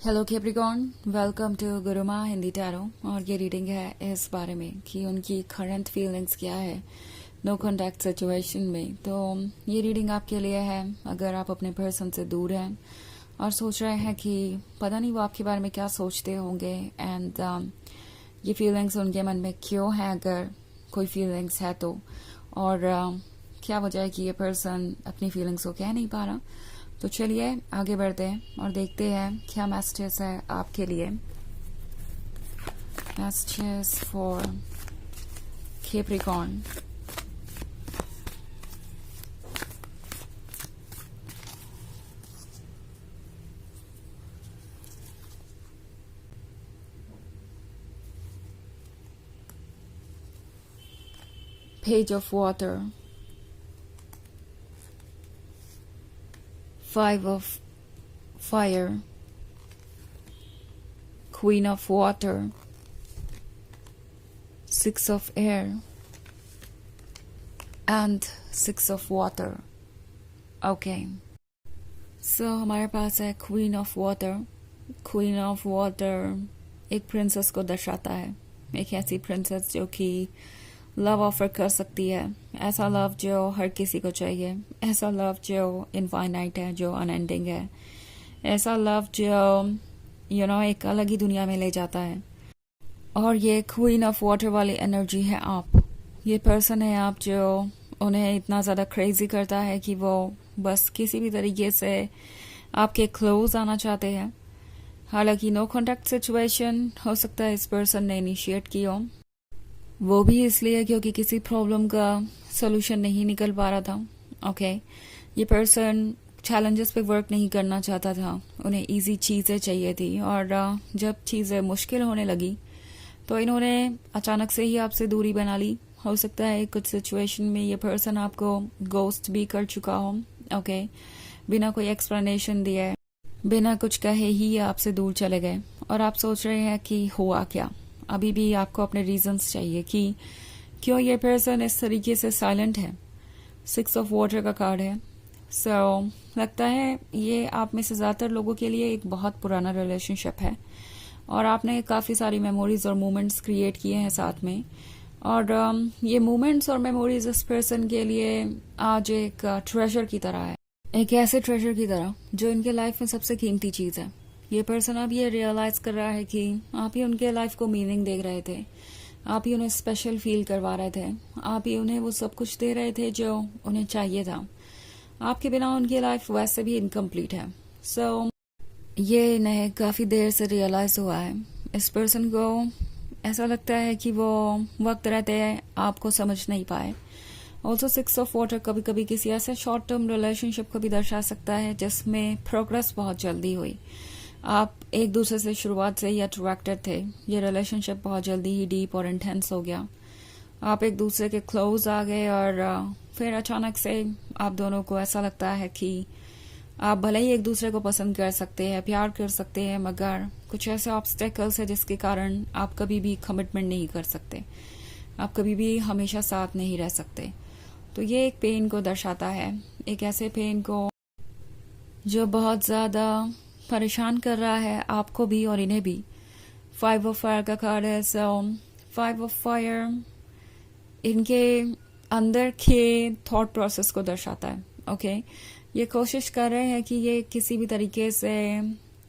Hello Capricorn, welcome to Guruma Hindi tarot. और ये reading है इस बारे में कि उनकी करंट फीलिंग्स क्या है नो कॉन्टैक्ट सिचुएशन में। तो ये रीडिंग आपके लिए है अगर आप अपने पर्सन से दूर हैं और सोच रहे हैं कि पता नहीं वो आपके बारे में क्या सोचते होंगे एंड ये फीलिंग्स उनके मन में क्यों है, अगर कोई फीलिंग्स है तो, और क्या वजह है कि ये पर्सन अपनी फीलिंग्स को कह नहीं पा रहा। तो चलिए आगे बढ़ते हैं और देखते हैं क्या मैसेजेस है आपके लिए। Messages for Capricorn. Page of water, 5 of fire, Queen of water, 6 of air and 6 of water. Okay. So हमारे पास है queen of water. Queen of water एक प्रिंसेस को दर्शाता है, एक ऐसी प्रिंसेस जो कि लव ऑफर कर सकती है, ऐसा लव जो हर किसी को चाहिए, ऐसा लव जो इनफाइनाइट है, जो अनएंडिंग है, ऐसा लव जो एक अलग ही दुनिया में ले जाता है। और ये क्वीन ऑफ वाटर वाली एनर्जी है आप। ये पर्सन है आप जो उन्हें इतना ज़्यादा क्रेजी करता है कि वो बस किसी भी तरीके से आपके क्लोज आना चाहते हैं। हालांकि नो कॉन्टैक्ट सिचुएशन हो सकता है इस पर्सन ने इनिशिएट की हो, वो भी इसलिए क्योंकि किसी प्रॉब्लम का सोल्यूशन नहीं निकल पा रहा था। ओके, ये पर्सन चैलेंजेस पे वर्क नहीं करना चाहता था, उन्हें इजी चीज़ें चाहिए थी। और जब चीज़ें मुश्किल होने लगी तो इन्होंने अचानक से ही आपसे दूरी बना ली। हो सकता है कुछ सिचुएशन में ये पर्सन आपको गोस्ट भी कर चुका हो। ओके, बिना कोई एक्सप्लेनेशन दिए, बिना कुछ कहे ही ये आपसे दूर चले गए और आप सोच रहे हैं कि हुआ क्या। अभी भी आपको अपने रीजंस चाहिए कि क्यों ये पर्सन इस तरीके से साइलेंट है। 6 ऑफ वाटर का कार्ड है। सो लगता है ये आप में से ज़्यादातर लोगों के लिए एक बहुत पुराना रिलेशनशिप है और आपने काफ़ी सारी मेमोरीज और मोमेंट्स क्रिएट किए हैं साथ में। और ये मोमेंट्स और मेमोरीज इस पर्सन के लिए आज एक ट्रेजर की तरह है, एक ऐसे ट्रेजर की तरह जो इनके लाइफ में सबसे कीमती चीज़ है। ये पर्सन अब ये रियलाइज कर रहा है कि आप ही उनके लाइफ को मीनिंग दे रहे थे, आप ही उन्हें स्पेशल फील करवा रहे थे, आप ही उन्हें वो सब कुछ दे रहे थे जो उन्हें चाहिए था। आपके बिना उनकी लाइफ वैसे भी इनकम्प्लीट है। सो ये इन्हें काफ़ी देर से रियलाइज हुआ है। इस पर्सन को ऐसा लगता है कि वो वक्त रहते आपको समझ नहीं पाए। ऑल्सो 6 ऑफ वाटर कभी कभी किसी ऐसे शॉर्ट टर्म रिलेशनशिप को भी दर्शा सकता है जिसमें प्रोग्रेस बहुत जल्दी हुई। आप एक दूसरे से शुरुआत से ही अट्रैक्टेड थे, ये रिलेशनशिप बहुत जल्दी ही डीप और इंटेंस हो गया। आप एक दूसरे के क्लोज आ गए और फिर अचानक से आप दोनों को ऐसा लगता है कि आप भले ही एक दूसरे को पसंद कर सकते हैं, प्यार कर सकते हैं, मगर कुछ ऐसे ऑब्स्टेकल्स है जिसके कारण आप कभी भी कमिटमेंट नहीं कर सकते, आप कभी भी हमेशा साथ नहीं रह सकते। तो ये एक पेन को दर्शाता है, एक ऐसे पेन को जो बहुत ज़्यादा परेशान कर रहा है आपको भी और इन्हें भी। 5 ऑफ फायर का कार्ड है। सो 5 ऑफ फायर इनके अंदर के थॉट प्रोसेस को दर्शाता है। ओके, ये कोशिश कर रहे हैं कि ये किसी भी तरीके से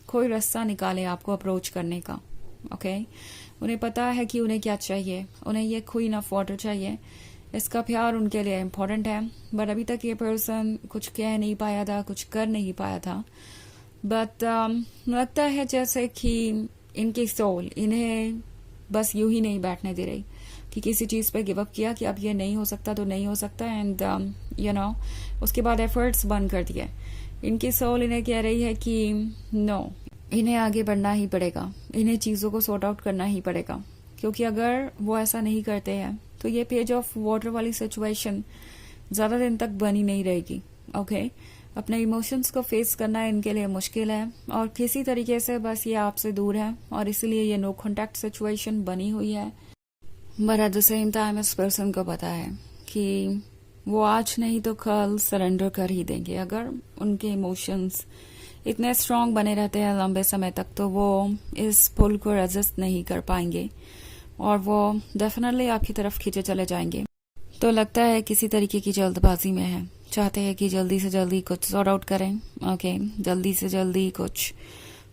कोई रास्ता निकाले आपको अप्रोच करने का। ओके, उन्हें पता है कि उन्हें क्या चाहिए, उन्हें ये क्वीन ऑफ वाटर चाहिए, इसका प्यार उनके लिए इम्पोर्टेंट है। बट अभी तक ये पर्सन कुछ कह नहीं पाया था, कुछ कर नहीं पाया था। बट लगता है जैसे कि इनकी सोल इन्हें बस यूं ही नहीं बैठने दे रही कि किसी चीज़ पे गिव अप किया कि अब ये नहीं हो सकता तो नहीं हो सकता, एंड उसके बाद एफर्ट्स बंद कर दिए। इनकी सोल इन्हें कह रही है कि नो, इन्हें आगे बढ़ना ही पड़ेगा, इन्हें चीज़ों को सॉर्ट आउट करना ही पड़ेगा, क्योंकि अगर वो ऐसा नहीं करते हैं तो ये पेज ऑफ वाटर वाली सिचुएशन ज़्यादा दिन तक बनी नहीं रहेगी। ओके, अपने इमोशंस को फेस करना इनके लिए मुश्किल है और किसी तरीके से बस ये आपसे दूर है और इसीलिए ये नो कॉन्टैक्ट सिचुएशन बनी हुई है। But at the same time इस पर्सन को पता है कि वो आज नहीं तो कल सरेंडर कर ही देंगे अगर उनके इमोशंस इतने स्ट्रांग बने रहते हैं लंबे समय तक, तो वो इस पुल को रेजिस्ट नहीं कर पाएंगे और वो डेफिनेटली आपकी तरफ खींचे चले जाएंगे। तो लगता है किसी तरीके की जल्दबाजी में है, चाहते हैं कि जल्दी से जल्दी कुछ सॉर्ट आउट करें। ओके, जल्दी से जल्दी कुछ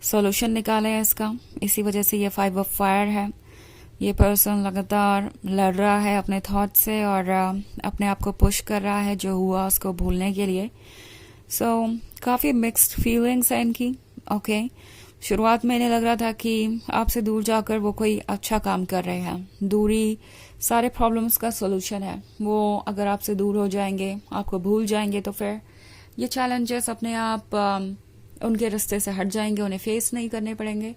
सॉल्यूशन निकालें इसका। इसी वजह से ये 5 ऑफ फायर है। ये पर्सन लगातार लड़ रहा है अपने थॉट से और अपने आप को पुश कर रहा है जो हुआ उसको भूलने के लिए। सो काफ़ी मिक्स्ड फीलिंग्स है इनकी। ओके, शुरुआत में इन्हें लग रहा था कि आपसे दूर जाकर वो कोई अच्छा काम कर रहे हैं। दूरी सारे प्रॉब्लम्स का सोल्यूशन है। वो अगर आपसे दूर हो जाएंगे, आपको भूल जाएंगे, तो फिर ये चैलेंजेस अपने आप उनके रास्ते से हट जाएंगे, उन्हें फेस नहीं करने पड़ेंगे।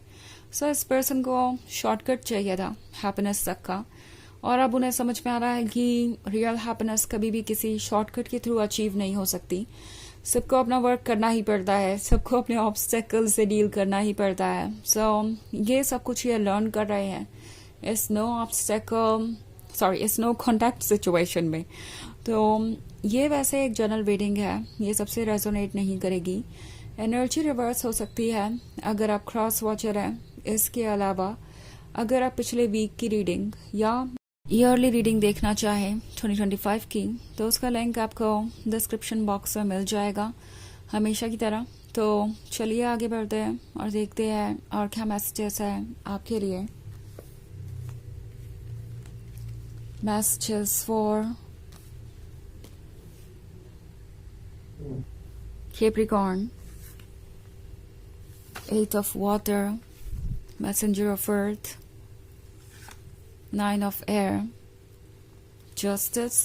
सो इस पर्सन को शॉर्टकट चाहिए था हैप्पीनेस तक का, और अब उन्हें समझ में आ रहा है कि रियल हैप्पीनेस कभी भी किसी शॉर्टकट के थ्रू अचीव नहीं हो सकती। सबको अपना वर्क करना ही पड़ता है, सबको अपने ऑब्स्टेकल से डील करना ही पड़ता है। सो ये सब कुछ ये लर्न कर रहे हैं इस नो कॉन्टैक्ट सिचुएशन में। तो ये वैसे एक जनरल रीडिंग है, ये सबसे रेजोनेट नहीं करेगी। एनर्जी रिवर्स हो सकती है अगर आप क्रॉस वॉचर हैं। इसके अलावा अगर आप पिछले वीक की रीडिंग या ईयरली रीडिंग देखना चाहें 2025 की, तो उसका लिंक आपको डिस्क्रिप्शन बॉक्स में मिल जाएगा हमेशा की तरह। तो चलिए आगे बढ़ते हैं और देखते हैं और क्या मैसेजेस है आपके लिए। Messages for Capricorn, 8 of water, messenger of earth, 9 of air, justice,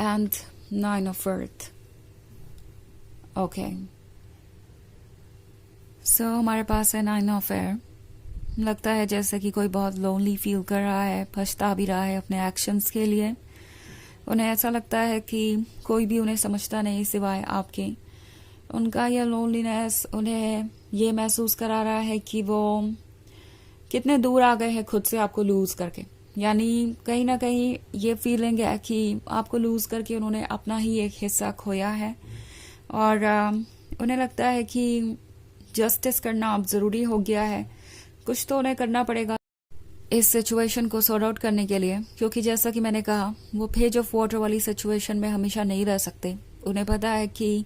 and 9 of earth. Okay. So हमारे पास है 9 of air। लगता है जैसे कि कोई बहुत लोनली फील कर रहा है, पछता भी रहा है अपने एक्शंस के लिए। उन्हें ऐसा लगता है कि कोई भी उन्हें समझता नहीं सिवाय आपके। उनका यह लोनलीनेस उन्हें ये महसूस करा रहा है कि वो कितने दूर आ गए हैं खुद से आपको लूज करके। यानी कहीं ना कहीं ये फीलिंग है कि आपको लूज करके उन्होंने अपना ही एक हिस्सा खोया है और उन्हें लगता है कि जस्टिस करना अब जरूरी हो गया है। कुछ तो उन्हें करना पड़ेगा इस सिचुएशन को सॉर्ट आउट करने के लिए, क्योंकि जैसा कि मैंने कहा वो पेज ऑफ वाटर वाली सिचुएशन में हमेशा नहीं रह सकते। उन्हें पता है कि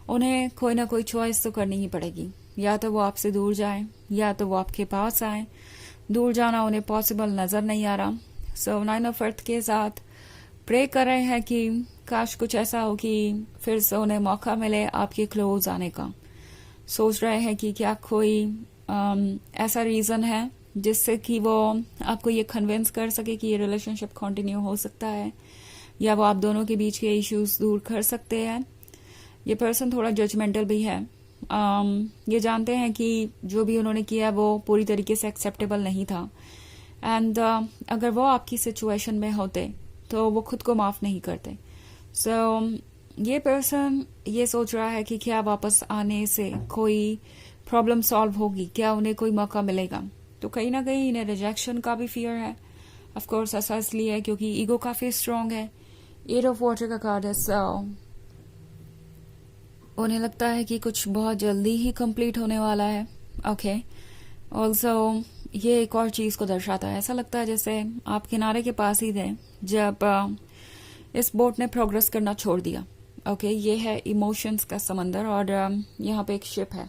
उन्हें कोई ना कोई चॉइस तो करनी ही पड़ेगी, या तो वो आपसे दूर जाए या तो वो आपके पास आए। दूर जाना उन्हें पॉसिबल नजर नहीं आ रहा। सो 9 ऑफ अर्थ के साथ प्रे कर रहे हैं कि काश कुछ ऐसा हो कि फिर से उन्हें मौका मिले आपके क्लोज आने का। सोच रहे हैं कि क्या कोई ऐसा रीजन है जिससे कि वो आपको ये कन्विंस कर सके कि ये रिलेशनशिप कंटिन्यू हो सकता है, या वो आप दोनों के बीच के इश्यूज दूर कर सकते हैं। ये पर्सन थोड़ा जजमेंटल भी है। ये जानते हैं कि जो भी उन्होंने किया वो पूरी तरीके से एक्सेप्टेबल नहीं था, एंड अगर वो आपकी सिचुएशन में होते तो वो खुद को माफ नहीं करते। सो ये पर्सन ये सोच रहा है कि क्या वापस आने से कोई प्रॉब्लम सॉल्व होगी, क्या उन्हें कोई मौका मिलेगा। तो कहीं ना कहीं इन्हें रिजेक्शन का भी फियर है। ऑफ कोर्स ऐसा इसलिए है क्योंकि ईगो काफी स्ट्रांग है। 8 ऑफ वाटर का कार्ड है। सो उन्हें लगता है कि कुछ बहुत जल्दी ही कंप्लीट होने वाला है। ओके, ऑल्सो ये एक और चीज को दर्शाता है। ऐसा लगता है जैसे आप किनारे के पास ही थे जब इस बोट ने प्रोग्रेस करना छोड़ दिया। ओके, ये है इमोशंस का समंदर और यहाँ पे एक शिप है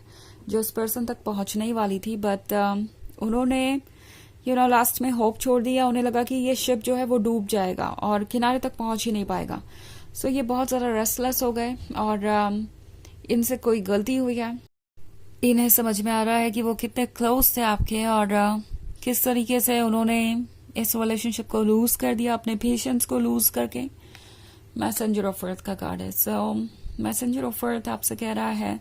जो उस पर्सन तक पहुंचने ही वाली थी, बट उन्होंने लास्ट में होप छोड़ दिया। उन्हें लगा कि ये शिप जो है वो डूब जाएगा और किनारे तक पहुंच ही नहीं पाएगा। सो ये बहुत ज्यादा रेस्टलेस हो गए और इनसे कोई गलती हुई है। इन्हें समझ में आ रहा है कि वो कितने क्लोज थे आपके और किस तरीके से उन्होंने इस रिलेशनशिप को लूज कर दिया, अपने पेशेंस को लूज करके। मैसेंजर ऑफ अर्थ का कार्ड है। सो मैसेंजर ऑफ अर्थ आपसे कह रहा है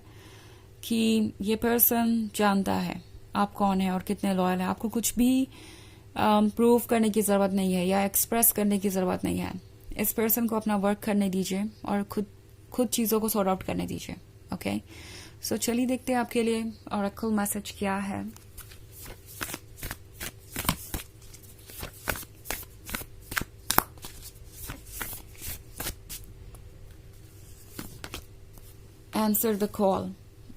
कि ये पर्सन जानता है आप कौन है और कितने लॉयल है। आपको कुछ भी प्रूव करने की जरूरत नहीं है या एक्सप्रेस करने की जरूरत नहीं है। इस पर्सन को अपना वर्क करने दीजिए और खुद चीजों को सॉर्ट आउट करने दीजिए। ओके, सो चलिए देखते हैं आपके लिए ऑरेकल मैसेज क्या है। Answer the call,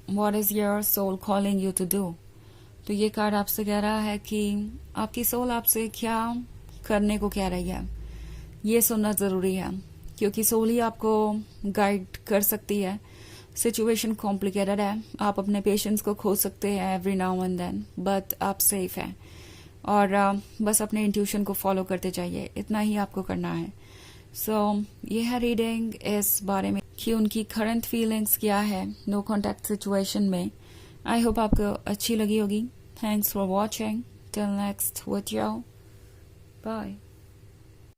what is your soul calling you to do. तो ये कार्ड आपसे कह रहा है कि आपकी सोल आपसे क्या करने को कह रही है, ये सुनना जरूरी है, क्योंकि सोल ही आपको गाइड कर सकती है। सिचुएशन कॉम्प्लिकेटेड है, आप अपने पेशेंस को खो सकते हैं every now and then, but आप सेफ हैं और बस अपने इंट्यूशन को फॉलो करते जाइए, इतना ही आपको करना है। सो ये है रीडिंग इस बारे में कि उनकी करंट फीलिंग्स क्या है नो कॉन्टैक्ट सिचुएशन में। आई होप आपको अच्छी लगी होगी। Thanks for watching, till next with you, bye.